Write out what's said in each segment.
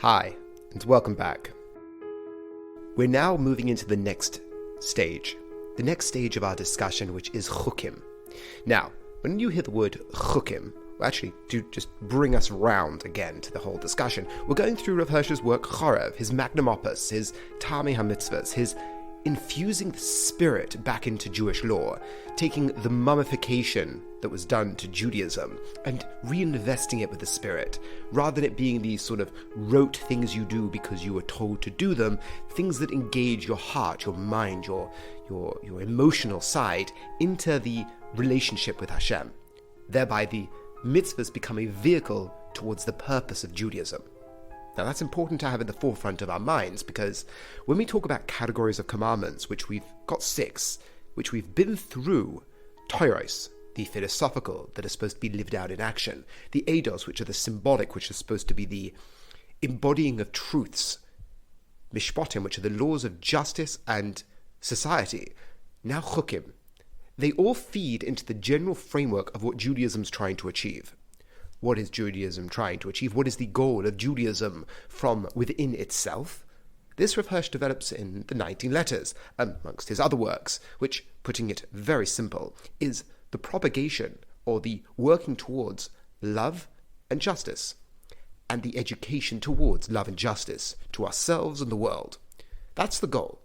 Hi, and welcome back. We're now moving into the next stage of our discussion, which is Chukim. Now, when you hear the word Chukim, actually, to just bring us round again to the whole discussion, we're going through Rav Hirsch's work, Horeb, his magnum opus, his Tamei HaMitzvahs, his infusing the spirit back into Jewish law, taking the mummification that was done to Judaism and reinvesting it with the spirit, rather than it being these sort of rote things you do because you were told to do them, things that engage your heart, your mind, your emotional side into the relationship with Hashem. Thereby the mitzvahs become a vehicle towards the purpose of Judaism. Now that's important to have at the forefront of our minds, because when we talk about categories of commandments, which we've got 6, which we've been through, Toros, the philosophical, that are supposed to be lived out in action, the Eidos, which are the symbolic, which are supposed to be the embodying of truths, Mishpatim, which are the laws of justice and society, now Chukim, they all feed into the general framework of what Judaism's trying to achieve. What is Judaism trying to achieve? What is the goal of Judaism from within itself? This Rav Hirsch develops in the 19 Letters, amongst his other works, which, putting it very simple, is the propagation or the working towards love and justice, and the education towards love and justice to ourselves and the world. That's the goal.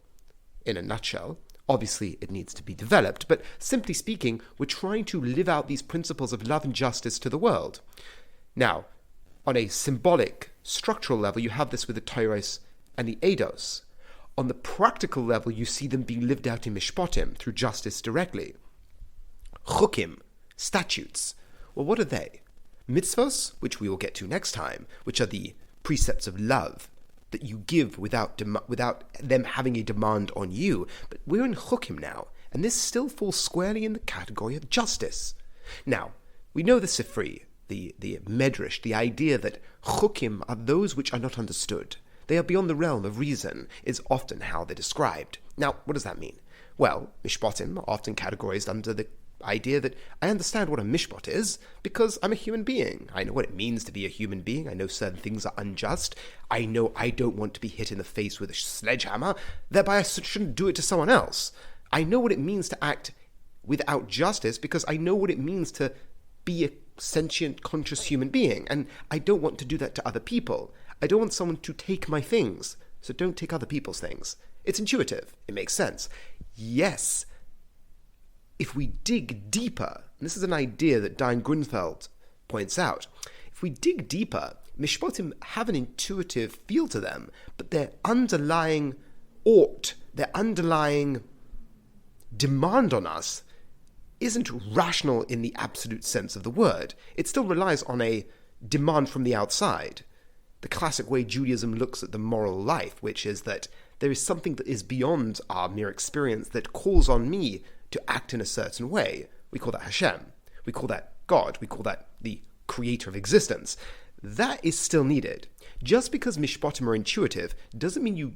In a nutshell, obviously it needs to be developed, but simply speaking, we're trying to live out these principles of love and justice to the world. Now, on a symbolic, structural level, you have this with the Toros and the Eidos. On the practical level, you see them being lived out in Mishpatim, through justice directly. Chukim, statutes. Well, what are they? Mitzvos, which we will get to next time, which are the precepts of love that you give without them having a demand on you. But we're in Chukim now, and this still falls squarely in the category of justice. Now, we know the Sifri, the Medrash, the idea that Chukim are those which are not understood. They are beyond the realm of reason, is often how they're described. Now, what does that mean? Well, Mishpatim are often categorized under the idea that I understand what a mishpat is because I'm a human being. I know what it means to be a human being. I know certain things are unjust. I know I don't want to be hit in the face with a sledgehammer, thereby I shouldn't do it to someone else. I know what it means to act without justice because I know what it means to be a sentient, conscious human being, and I don't want to do that to other people. I don't want someone to take my things, so don't take other people's things. It's intuitive. It makes sense. Yes, if we dig deeper, and this is an idea that Diane Grunfeld points out, if we dig deeper, Mishpatim have an intuitive feel to them, but their underlying their underlying demand on us isn't rational in the absolute sense of the word. It still relies on a demand from the outside. The classic way Judaism looks at the moral life, which is that there is something that is beyond our mere experience that calls on me to act in a certain way. We call that Hashem. We call that God. We call that the creator of existence. That is still needed. Just because Mishpatim are intuitive doesn't mean you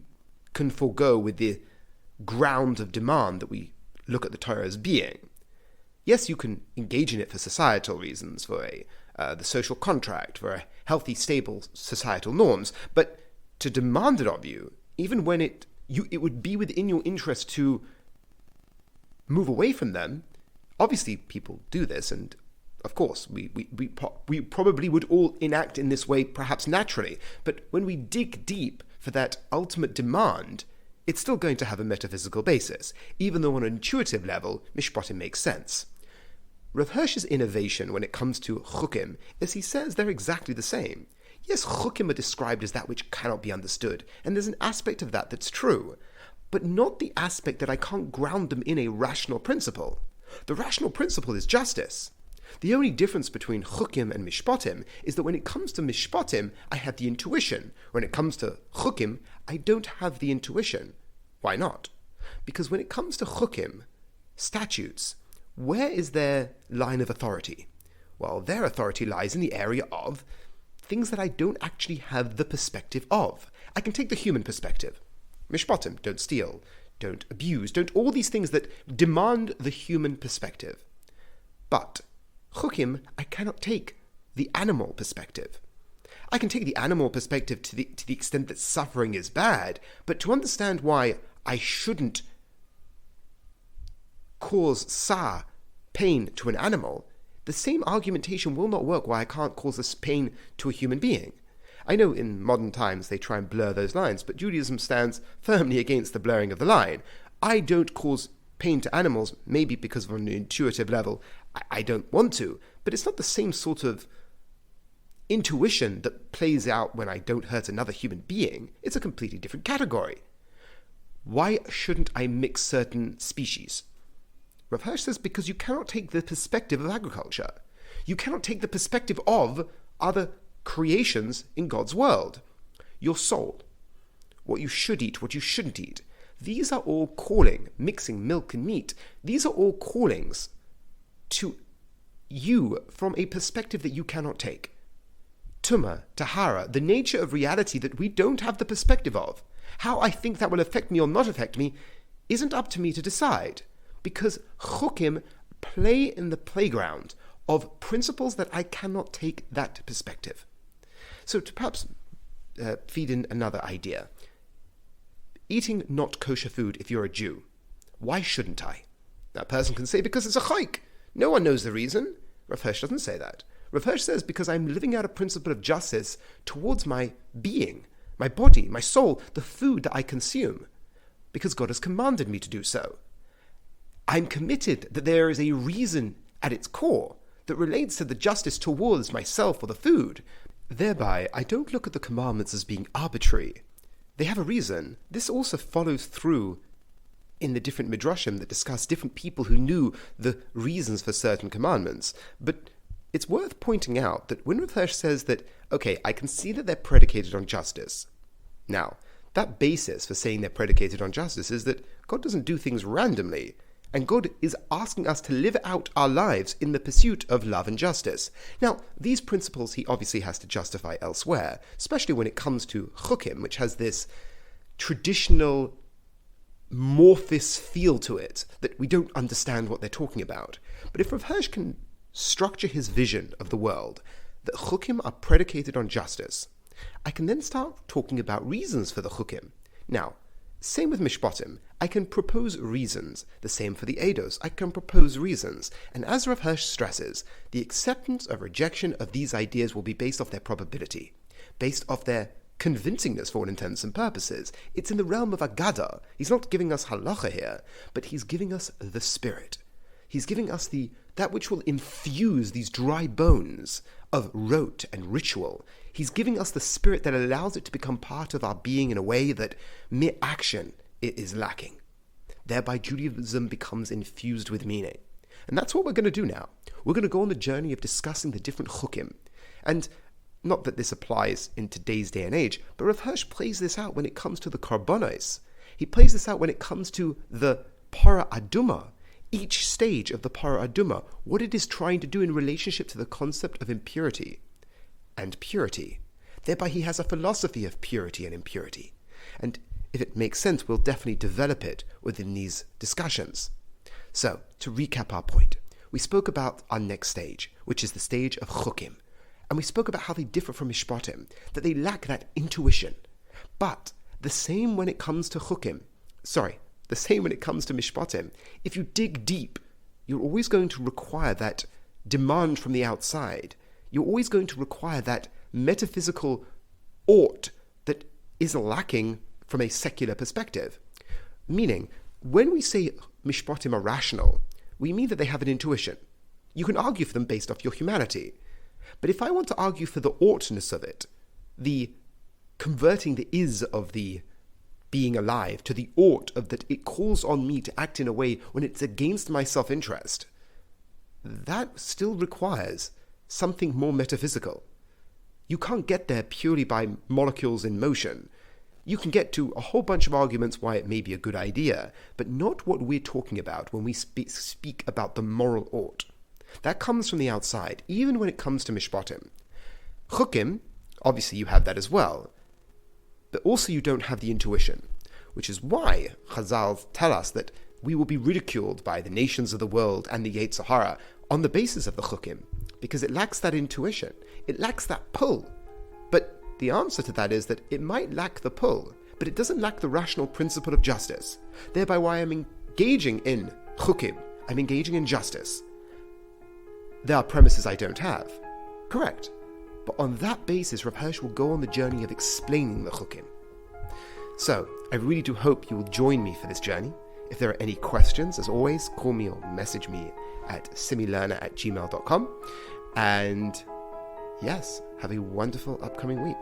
can forego with the ground of demand that we look at the Torah as being. Yes, you can engage in it for societal reasons, for the social contract, for a healthy, stable societal norms, but to demand it of you, even when it would be within your interest to move away from them. Obviously, people do this, and of course, we probably would all enact in this way, perhaps naturally. But when we dig deep for that ultimate demand, it's still going to have a metaphysical basis, even though on an intuitive level, Mishpatim makes sense. Rav Hirsch's innovation when it comes to Chukim is he says they're exactly the same. Yes, Chukim are described as that which cannot be understood, and there's an aspect of that that's true, but not the aspect that I can't ground them in a rational principle. The rational principle is justice. The only difference between Chukim and Mishpatim is that when it comes to Mishpatim, I have the intuition. When it comes to Chukim, I don't have the intuition. Why not? Because when it comes to Chukim, statutes, where is their line of authority? Well, their authority lies in the area of things that I don't actually have the perspective of. I can take the human perspective. Mishpatim, don't steal, don't abuse, don't all these things that demand the human perspective. But Chukim, I cannot take the animal perspective. I can take the animal perspective to the extent that suffering is bad, but to understand why I shouldn't cause pain to an animal, the same argumentation will not work why I can't cause this pain to a human being. I know in modern times they try and blur those lines, but Judaism stands firmly against the blurring of the line. I don't cause pain to animals, maybe because of an intuitive level I don't want to, but it's not the same sort of intuition that plays out when I don't hurt another human being. It's a completely different category. Why shouldn't I mix certain species? Rav Hirsch says because you cannot take the perspective of agriculture. You cannot take the perspective of other creations in God's world. Your soul, what you should eat, what you shouldn't eat. These are all calling, mixing milk and meat. These are all callings to you from a perspective that you cannot take. Tumah, Tahara, the nature of reality that we don't have the perspective of. How I think that will affect me or not affect me isn't up to me to decide, because Chukim play in the playground of principles that I cannot take that perspective. So to perhaps feed in another idea. Eating not kosher food if you're a Jew. Why shouldn't I? That person can say because it's a chayk. No one knows the reason. Rav Hirsch doesn't say that. Rav Hirsch says because I'm living out a principle of justice towards my being, my body, my soul, the food that I consume, because God has commanded me to do so. I'm committed that there is a reason at its core that relates to the justice towards myself or the food. Thereby, I don't look at the commandments as being arbitrary. They have a reason. This also follows through in the different midrashim that discuss different people who knew the reasons for certain commandments. But it's worth pointing out that when Rav Hirsch says that, okay, I can see that they're predicated on justice. Now, that basis for saying they're predicated on justice is that God doesn't do things randomly, and God is asking us to live out our lives in the pursuit of love and justice. Now, these principles he obviously has to justify elsewhere, especially when it comes to Chukim, which has this traditional morphous feel to it that we don't understand what they're talking about. But if Rav Hirsch can structure his vision of the world, that Chukim are predicated on justice, I can then start talking about reasons for the Chukim. Now, same with Mishpatim. I can propose reasons. The same for the Eidos. I can propose reasons. And as Rav Hirsch stresses, the acceptance or rejection of these ideas will be based off their probability, based off their convincingness for all intents and purposes. It's in the realm of Agada. He's not giving us halacha here, but he's giving us the spirit. He's giving us that which will infuse these dry bones of rote and ritual. He's giving us the spirit that allows it to become part of our being in a way that mere action is lacking. Thereby Judaism becomes infused with meaning. And that's what we're going to do now. We're going to go on the journey of discussing the different chukim. And not that this applies in today's day and age, but Rav Hirsch plays this out when it comes to the karbonos. He plays this out when it comes to the para aduma, each stage of the para aduma, what it is trying to do in relationship to the concept of impurity and purity. Thereby he has a philosophy of purity and impurity. And if it makes sense, we'll definitely develop it within these discussions. So, to recap our point, we spoke about our next stage, which is the stage of Chukim. And we spoke about how they differ from Mishpatim, that they lack that intuition. But the same when it comes to Chukim, the same when it comes to Mishpatim. If you dig deep, you're always going to require that demand from the outside. You're always going to require that metaphysical ought that is lacking from a secular perspective. Meaning, when we say Mishpatim are rational, we mean that they have an intuition. You can argue for them based off your humanity. But if I want to argue for the oughtness of it, the converting the is of the being alive to the ought of that it calls on me to act in a way when it's against my self-interest, that still requires something more metaphysical. You can't get there purely by molecules in motion. You can get to a whole bunch of arguments why it may be a good idea, but not what we're talking about when we speak about the moral ought. That comes from the outside, even when it comes to Mishpatim. Chukim, obviously you have that as well, but also you don't have the intuition, which is why Chazal tell us that we will be ridiculed by the nations of the world and the Yetzer Hara on the basis of the Chukim, because it lacks that intuition, it lacks that pull. But the answer to that is that it might lack the pull, but it doesn't lack the rational principle of justice. Thereby why I'm engaging in Chukim, I'm engaging in justice. There are premises I don't have. Correct. But on that basis, Rav Hirsch will go on the journey of explaining the Chukim. So, I really do hope you will join me for this journey. If there are any questions, as always, call me or message me at similearner@gmail.com. And yes, have a wonderful upcoming week.